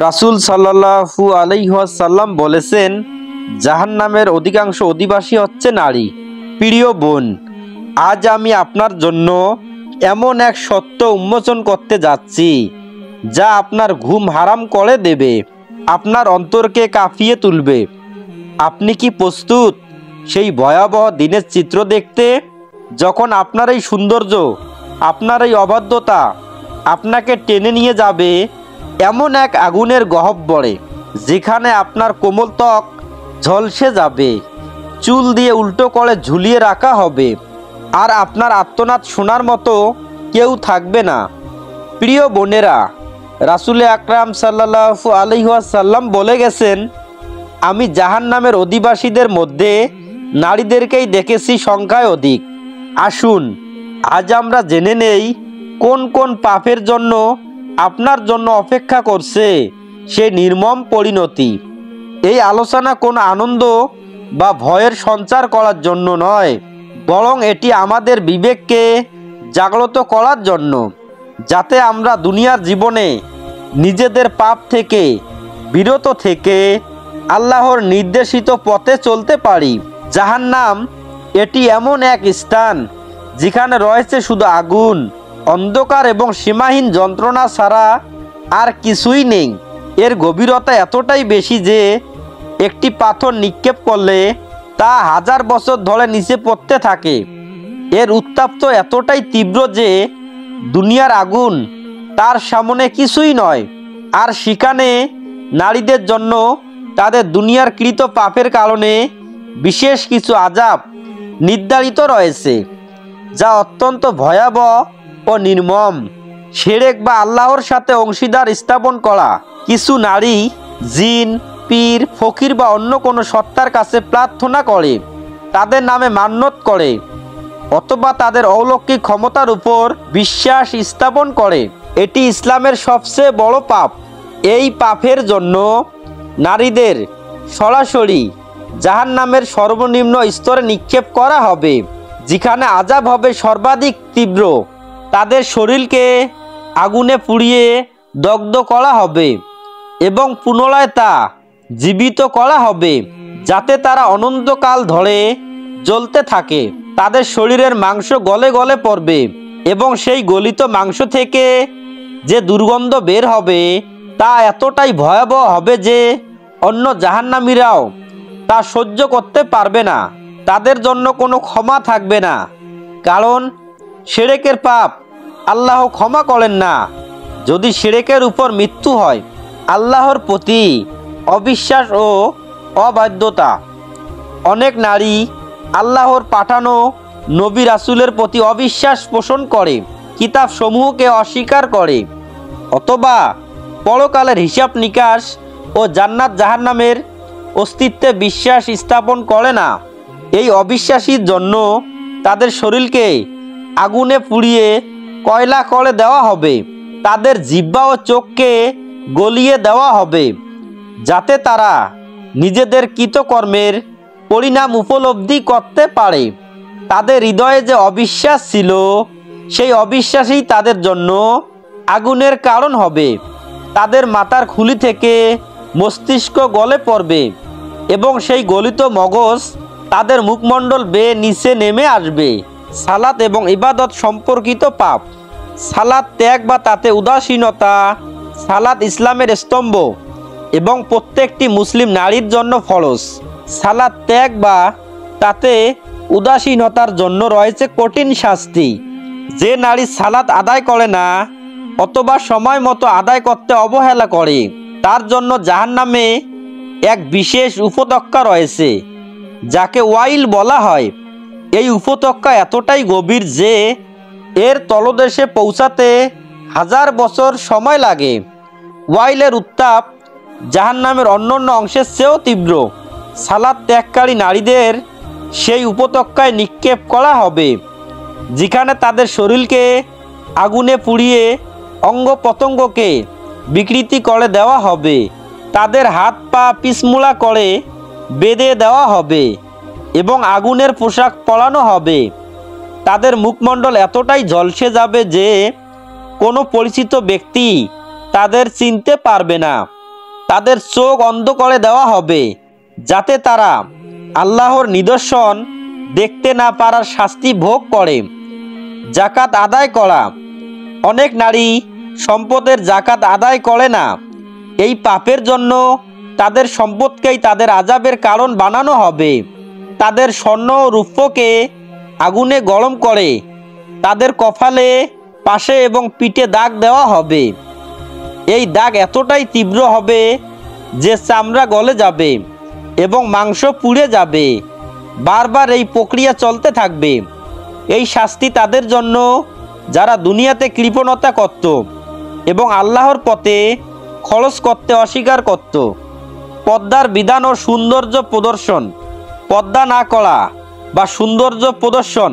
রাসূল সাল্লাল্লাহু আলাইহি ওয়াসাল্লাম বলেছেন, জাহান্নামের অধিকাংশ অধিবাসী হচ্ছে নারী। প্রিয় বোন, আজ আমি আপনার জন্য এমন এক সত্য উন্মোচন করতে যাচ্ছি যা আপনার ঘুম হারাম করে দেবে, আপনার অন্তরকে কাঁপিয়ে তুলবে। আপনি কি প্রস্তুত সেই ভয়াবহ দিনের চিত্র দেখতে, যখন আপনার এই সৌন্দর্য, আপনার এই অবাধ্যতা আপনাকে টেনে নিয়ে যাবে এমন এক আগুনের গহ্বরে, যেখানে আপনার কোমল ত্বক ঝলসে যাবে, চুল দিয়ে উল্টো করে ঝুলিয়ে রাখা হবে, আর আপনার আর্তনাদ শোনার মতো কেউ থাকবে না। প্রিয় বোনেরা, রাসূল আকরাম সাল্লাল্লাহু আলাইহি ওয়াসাল্লাম বলে গেছেন, আমি জাহান্নামের অধিবাসীদের মধ্যে নারীদেরকেই দেখেছি সংখ্যায় অধিক। আসুন আজ আমরা জেনে নেই কোন কোন পাপের জন্য আপনার জন্য অপেক্ষা করছে সে নির্মম পরিণতি। এই আলোচনা কোনো আনন্দ বা ভয়ের সঞ্চার করার জন্য নয়, বরং এটি আমাদের বিবেককে জাগ্রত করার জন্য, যাতে আমরা দুনিয়ার জীবনে নিজেদের পাপ থেকে বিরত থেকে আল্লাহর নির্দেশিত পথে চলতে পারি। জাহান্নাম এটি এমন এক স্থান যেখানে রয়েছে শুধু আগুন, অন্ধকার এবং সীমাহীন যন্ত্রণা ছাড়া আর কিছুই নেই। এর গভীরতা এতটাই বেশি যে একটি পাথর নিক্ষেপ করলে তা 1000 বছর ধরে নিচে পড়তে থাকে। এর উত্তাপ তো এতটাই তীব্র যে দুনিয়ার আগুন তার সামনে কিছুই নয়। আর সেখানে নারীদের জন্য তাদের দুনিয়ার কৃত পাপের কারণে বিশেষ কিছু আযাব নির্ধারিত রয়েছে, যা অত্যন্ত ভয়াবহ ও নির্মম। শিরক বা আল্লাহর সাথে অংশীদার স্থাপন করা। কিছু নারী জিন, পীর, ফকির বা অন্য কোনো সত্তার কাছে প্রার্থনা করে, তাদের নামে মান্যত করে, অথবা তাদের অলৌকিক ক্ষমতার উপর বিশ্বাস স্থাপন করে। এটি ইসলামের সবচেয়ে বড় পাপ। এই পাপের জন্য নারীদের সরাসরি জাহান্নামের সর্বনিম্ন স্তরে নিক্ষেপ করা হবে, যেখানে আযাব হবে সর্বাধিক তীব্র। তাদের শরীরকে আগুনে পুড়িয়ে দগ্ধ করা হবে এবং পুনরায় তা জীবিত করা হবে, যাতে তারা অনন্তকাল ধরে জ্বলতে থাকে। তাদের শরীরের মাংস গলে গলে পড়বে এবং সেই গলিত মাংস থেকে যে দুর্গন্ধ বের হবে তা এতটাই ভয়াবহ হবে যে অন্য জাহান্নামীরাও তা সহ্য করতে পারবে না। তাদের জন্য কোনো ক্ষমা থাকবে না, কারণ শিরকের পাপ আল্লাহ ক্ষমা করেন না। যদি শিরকের উপর মৃত্যু হয়, আল্লাহর প্রতি অবিশ্বাস ও অবাধ্যতা। অনেক নারী আল্লাহর পাঠানো নবী রাসূলের প্রতি অবিশ্বাস পোষণ করে, কিতাব সমূহকে অস্বীকার করে, অথবা পরকালের হিসাব নিকাশ ও জান্নাত জাহান্নামের অস্তিত্বে বিশ্বাস স্থাপন করে না। এই অবিশ্বাসীর জন্য তাদের শরীরকে আগুনে পুড়িয়ে কয়লা করে দেওয়া হবে, তাদের জিহ্বা ও চোখকে গলিয়ে দেওয়া হবে, যাতে তারা নিজেদের কৃতকর্মের পরিণাম উপলব্ধি করতে পারে। তাদের হৃদয়ে যে অবিশ্বাস ছিল, সেই অবিশ্বাসই তাদের জন্য আগুনের কারণ হবে। তাদের মাথার খুলি থেকে মস্তিষ্ক গলে পড়বে এবং সেই গলিত মগজ তাদের মুখমণ্ডল বেয়ে নিচে নেমে আসবে। সালাত এবং ইবাদত সম্পর্কিত পাপ। সালাত ত্যাগ বা তাতে উদাসীনতা। সালাত ইসলামের স্তম্ভ এবং প্রত্যেকটি মুসলিম নারীর জন্য ফরজ। সালাত ত্যাগ বা তাতে উদাসীনতার জন্য রয়েছে কঠিন শাস্তি। যে নারী সালাত আদায় করে না অথবা সময় মতো আদায় করতে অবহেলা করে, তার জন্য জাহান্নামে এক বিশেষ উপত্যকা রয়েছে, যাকে ওয়াইল বলা হয়। এই উপত্যকা এতটাই গভীর যে এর তলদেশে পৌঁছাতে 1000 বছর সময় লাগে। ওয়াইলের উত্তাপ জাহান্নামের অন্যান্য অংশের চেয়েও তীব্র। সালাত ত্যাগকারী নারীদের সেই উপত্যকায় নিক্ষেপ করা হবে, যেখানে তাদের শরীরকে আগুনে পুড়িয়ে অঙ্গ প্রত্যঙ্গকে বিকৃতি করে দেওয়া হবে, তাদের হাত পা পিছমুড়া করে বেঁধে দেওয়া হবে এবং আগুনের পোশাক পরানো হবে। তাদের মুখমণ্ডল এতটাই ঝলসে যাবে যে কোনো পরিচিত ব্যক্তি তাদের চিনতে পারবে না। তাদের চোখ অন্ধ করে দেওয়া হবে, যাতে তারা আল্লাহর নিদর্শন দেখতে না পারার শাস্তি ভোগ করে। জাকাত আদায় করা। অনেক নারী সম্পদের জাকাত আদায় করে না। এই পাপের জন্য তাদের সম্পদকেই তাদের আযাবের কারণ বানানো হবে। তাদের স্বর্ণ ও রৌপ্যকে আগুনে গরম করে তাদের কপালে, পাশে এবং পিঠে দাগ দেওয়া হবে। এই দাগ এতটাই তীব্র হবে যে চামড়া গলে যাবে এবং মাংস পুড়ে যাবে। বারবার এই প্রক্রিয়া চলতে থাকবে। এই শাস্তি তাদের জন্য যারা দুনিয়াতে কৃপণতা করত এবং আল্লাহর পথে খরচ করতে অস্বীকার করত। পর্দার বিধান ও সৌন্দর্য প্রদর্শন। পর্দা না করা বা সৌন্দর্য প্রদর্শন।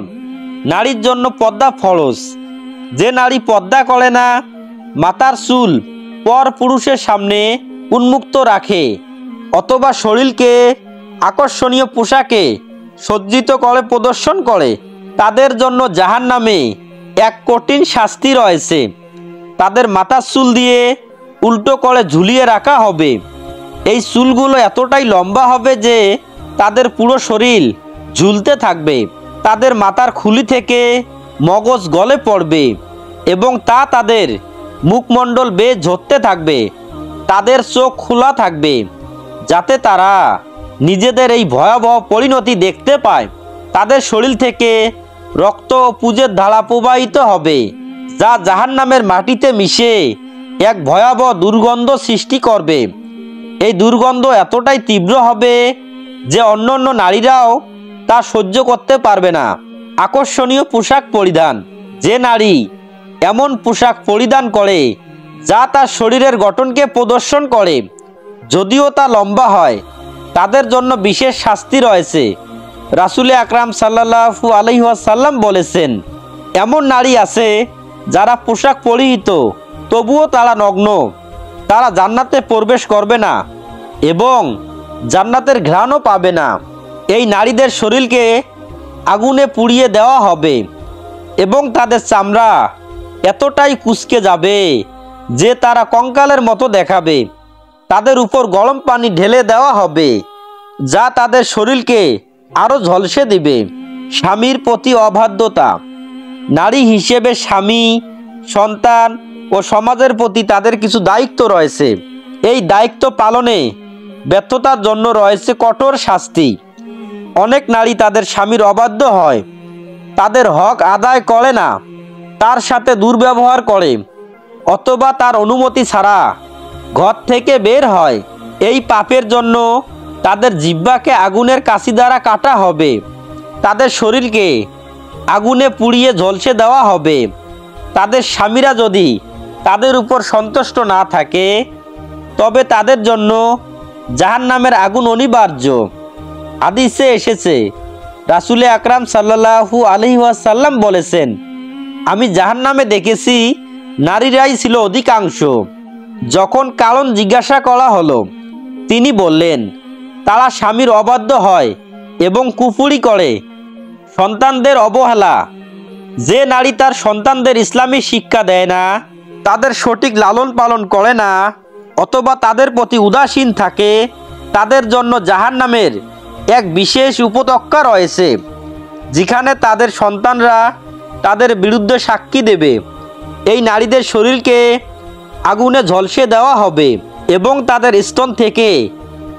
নারীর জন্য পর্দা ফরজ। যে নারী পর্দা করে না, মাথার চুল পর পুরুষের সামনে উন্মুক্ত রাখে অথবা শরীরকে আকর্ষণীয় পোশাকে সজ্জিত করে প্রদর্শন করে, তাদের জন্য জাহান্নামে এক কঠিন শাস্তি রয়েছে। তাদের মাথার চুল দিয়ে উল্টো করে ঝুলিয়ে রাখা হবে। এই চুলগুলো এতটাই লম্বা হবে যে তাদের পুরো শরীর ঝুলতে থাকবে। তাদের মাথার খুলি থেকে মগজ গলে পড়বে এবং তা তাদের মুখমণ্ডল বেয়ে ঝরতে থাকবে। তাদের চোখ খোলা থাকবে যাতে তারা নিজেদের এই ভয়াবহ পরিণতি দেখতে পায়। তাদের শরীর থেকে রক্ত ও পুজের ধারা প্রবাহিত হবে, যা জাহান্নামের মাটিতে মিশে এক ভয়াবহ দুর্গন্ধ সৃষ্টি করবে। এই দুর্গন্ধ এতটাই তীব্র হবে যে অন্যান্য নারীরাও তা সহ্য করতে পারবে না। আকর্ষণীয় পোশাক পরিধান। যে নারী এমন পোশাক পরিধান করে যা তার শরীরের গঠনকে প্রদর্শন করে, যদিও তা লম্বা হয়, তাদের জন্য বিশেষ শাস্তি রয়েছে। রাসূল আকরাম সাল্লাল্লাহু আলাইহি ওয়াসাল্লাম বলেছেন, এমন নারী আছে যারা পোশাক পরিহিত তবুও তারা নগ্ন। তারা জান্নাতে প্রবেশ করবে না এবং জান্নাতের ঘ্রাণও পাবে না। এই নারীদের শরীরকে আগুনে পুড়িয়ে দেওয়া হবে এবং তাদের চামড়া এতটাই কুঁচকে যাবে যে তারা কঙ্কালের মতো দেখাবে। তাদের উপর গরম পানি ঢেলে দেওয়া হবে, যা তাদের শরীরকে আরও ঝলসে দিবে। স্বামীর প্রতি অবাধ্যতা। নারী হিসেবে স্বামী, সন্তান ও সমাজের প্রতি তাদের কিছু দায়িত্ব রয়েছে। এই দায়িত্ব পালনে ব্যর্থতার জন্য রয়েছে কঠোর শাস্তি। অনেক নারী তাদের স্বামীর অবাধ্য হয়, তাদের হক আদায় করে না, তার সাথে দুর্ব্যবহার করে অথবা তার অনুমতি ছাড়া ঘর থেকে বের হয়। এই পাপের জন্য তাদের জিহ্বাকে আগুনের কাঁচি দ্বারা কাটা হবে। তাদের শরীরকে আগুনে পুড়িয়ে ঝলসে দেওয়া হবে। তাদের স্বামীরা যদি তাদের উপর সন্তুষ্ট না থাকে তবে তাদের জন্য জাহান্নামের আগুন অনিবার্য। হাদিসে এসেছে, রাসূল আকরাম সাল্লাল্লাহু আলাইহি ওয়াসাল্লাম বলেছেন, আমি জাহান্নামে দেখেছি নারীরাই ছিল অধিকাংশ। যখন কারণ জিজ্ঞাসা করা হলো, তিনি বললেন, তারা স্বামীর অবাধ্য হয় এবং কুফরি করে। সন্তানদের অবহেলা। যে নারী তার সন্তানদের ইসলামী শিক্ষা দেয় না, তাদের সঠিক লালন পালন করে না অথবা তাদের প্রতি উদাসীন থাকে, তাদের জন্য জাহান্নামের এক বিশেষ উপত্যকা রয়েছে, যেখানে তাদের সন্তানরা তাদের বিরুদ্ধে সাক্ষী দেবে। এই নারীদের শরীরকে আগুনে ঝলসে দেওয়া হবে এবং তাদের স্তন থেকে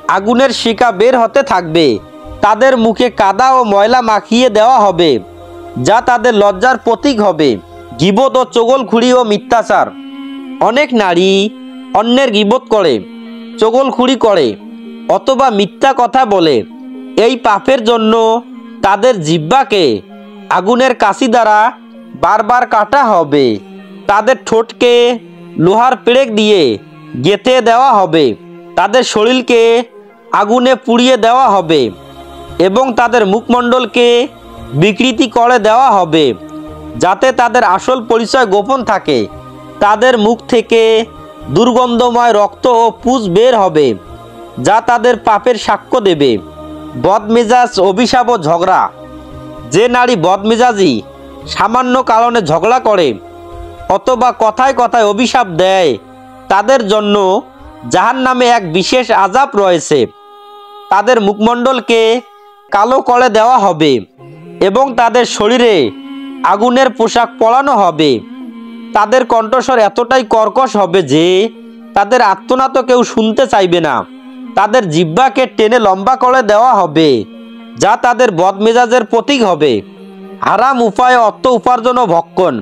আগুনের শিখা বের হতে থাকবে। তাদের মুখে কাদা ও ময়লা মাখিয়ে দেওয়া হবে, যা তাদের লজ্জার প্রতীক হবে। গীবত ও চগলখুরি ও মিথ্যাচার। অনেক নারী অন্যের গীবত করে, চগলখুরি করে অথবা মিথ্যা কথা বলে। এই পাপের জন্য তাদের জিহ্বাকে আগুনের কাঁচি দ্বারা বারবার কাটা হবে। তাদের ঠোঁটকে লোহার পেরেক দিয়ে গেঁথে দেওয়া হবে। তাদের শরীরকে আগুনে পুড়িয়ে দেওয়া হবে এবং তাদের মুখমণ্ডলকে বিকৃতি করে দেওয়া হবে, যাতে তাদের আসল পরিচয় গোপন থাকে। তাদের মুখ থেকে দুর্গন্ধময় রক্ত ও পুঁজ বের হবে, যা তাদের পাপের সাক্ষ্য দেবে। বদমেজাজ, অভিশাপ ও ঝগড়া। যে নারী বদমেজাজি সামান্য কারণে ঝগড়া করে অথবা কথায় কথায় অভিশাপ দেয়, তাদের জন্য জাহান্নামে এক বিশেষ আযাব রয়েছে। তাদের মুখমণ্ডলকে কালো করে দেওয়া হবে এবং তাদের শরীরে আগুনের পোশাক পরানো হবে। তাদের কণ্ঠস্বর এতটাই কর্কশ হবে যে তাদের আর্তনাদ কেউ শুনতে চাইবে না। তাদের জিহ্বাকে টেনে লম্বা করে দেওয়া হবে, যা তাদের বদমেজাজের প্রতীক হবে। হারাম উপায়ে অর্থ উপার্জন ও ভক্ষণ।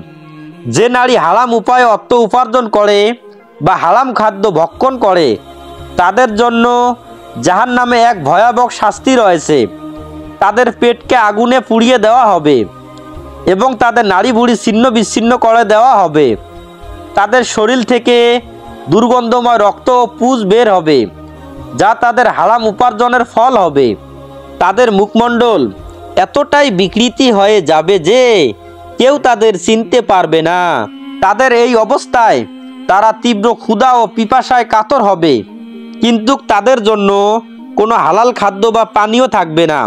যে নারী হারাম উপায়ে অর্থ উপার্জন করে বা হারাম খাদ্য ভক্ষণ করে, তাদের জন্য জাহান্নামে এক ভয়াবহ শাস্তি রয়েছে। তাদের পেটকে আগুনে পুড়িয়ে দেওয়া হবে এবং তাদের নাড়ি ভুঁড়ি ছিন্ন বিচ্ছিন্ন করে দেওয়া হবে। তাদের শরীর থেকে দুর্গন্ধময় রক্ত ও পুঁজ বের হবে, যা তাদের হারাম উপার্জনের ফল হবে। তাদের মুখমণ্ডল এতটাই বিকৃতি হয়ে যাবে যে কেউ তাদের চিনতে পারবে না। তাদের এই অবস্থায় তারা তীব্র ক্ষুধা ও পিপাসায় কাতর হবে, কিন্তু তাদের জন্য কোনো হালাল খাদ্য বা পানীয় থাকবে না।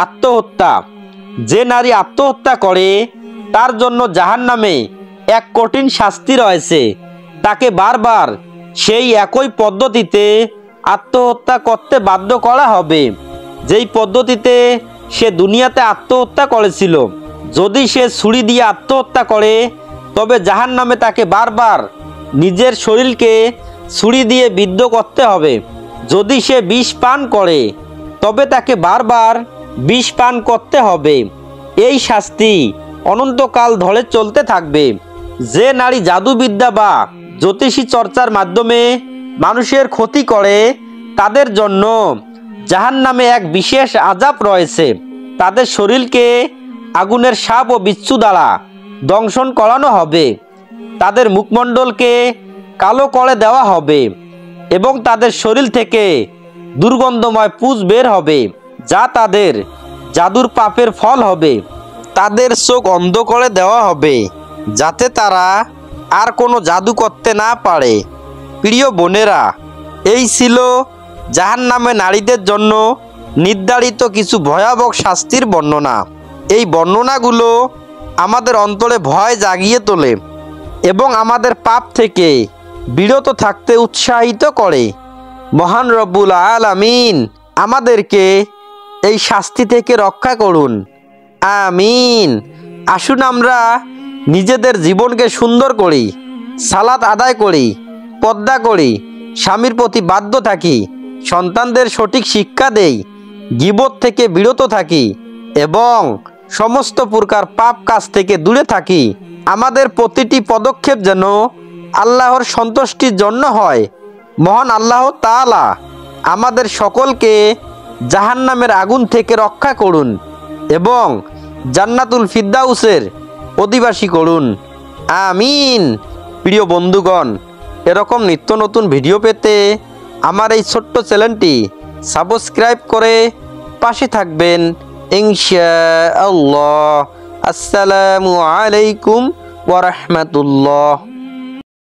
আত্মহত্যা। যে নারী আত্মহত্যা করে তার জন্য জাহান্নামে এক কঠিন শাস্তি রয়েছে। তাকে বারবার সেই একই পদ্ধতিতে আত্মহত্যা করতে বাধ্য করা হবে, যেই পদ্ধতিতে সে দুনিয়াতে আত্মহত্যা করেছিল। যদি সে ছুরি দিয়ে আত্মহত্যা করে, তবে জাহান্নামে তাকে বারবার নিজের শরীরকে ছুরি দিয়ে বিদ্ধ করতে হবে। যদি সে বিষ পান করে, তবে তাকে বারবার বিষ পান করতে হবে। এই শাস্তি অনন্তকাল ধরে চলতে থাকবে। যে নারী জাদুবিদ্যা বা জ্যোতিষী চর্চার মাধ্যমে মানুষের ক্ষতি করে, তাদের জন্য জাহান্নামে এক বিশেষ আযাব রয়েছে। তাদের শরীরকে আগুনের সাপ ও বিচ্ছু দ্বারা দংশন করানো হবে। তাদের মুখমণ্ডলকে কালো করে দেওয়া হবে এবং তাদের শরীর থেকে দুর্গন্ধময় পুঁজ বের হবে, যা তাদের জাদুর পাপের ফল হবে। তাদের চোখ অন্ধ করে দেওয়া হবে, যাতে তারা আর কোনো জাদু করতে না পারে। প্রিয় বোনেরা, এই ছিল জাহান্নামে নারীদের জন্য নির্ধারিত কিছু ভয়াবহ শাস্তির বর্ণনা। এই বর্ণনাগুলো আমাদের অন্তরে ভয় জাগিয়ে তোলে এবং আমাদের পাপ থেকে বিরত থাকতে উৎসাহিত করে। মহান রব্বুল আলামিন আমাদেরকে এই শাস্তি থেকে রক্ষা করুন, আমিন। আসুন আমরা নিজেদের জীবনকে সুন্দর করি, সালাত আদায় করি, পর্দা করি, স্বামীর প্রতি বাধ্য থাকি, সন্তানদের সঠিক শিক্ষা দেই, গীবত থেকে বিরত থাকি এবং সমস্ত প্রকার পাপ কাজ থেকে দূরে থাকি। আমাদের প্রতিটি পদক্ষেপ যেন আল্লাহর সন্তুষ্টির জন্য হয়। মহান আল্লাহ তাআলা আমাদের সকলকে জাহান্নামের আগুন থেকে রক্ষা করুন এবং জান্নাতুল ফিরদাউসের অধিবাসী করুন, আমিন। প্রিয় বন্ধুগণ, এরকম নিত্য নতুন ভিডিও পেতে আমার এই ছোট্ট চ্যানেলটি সাবস্ক্রাইব করে পাশে থাকবেন ইনশাআল্লাহ। আসসালামু আলাইকুম ওয়া রাহমাতুল্লাহ।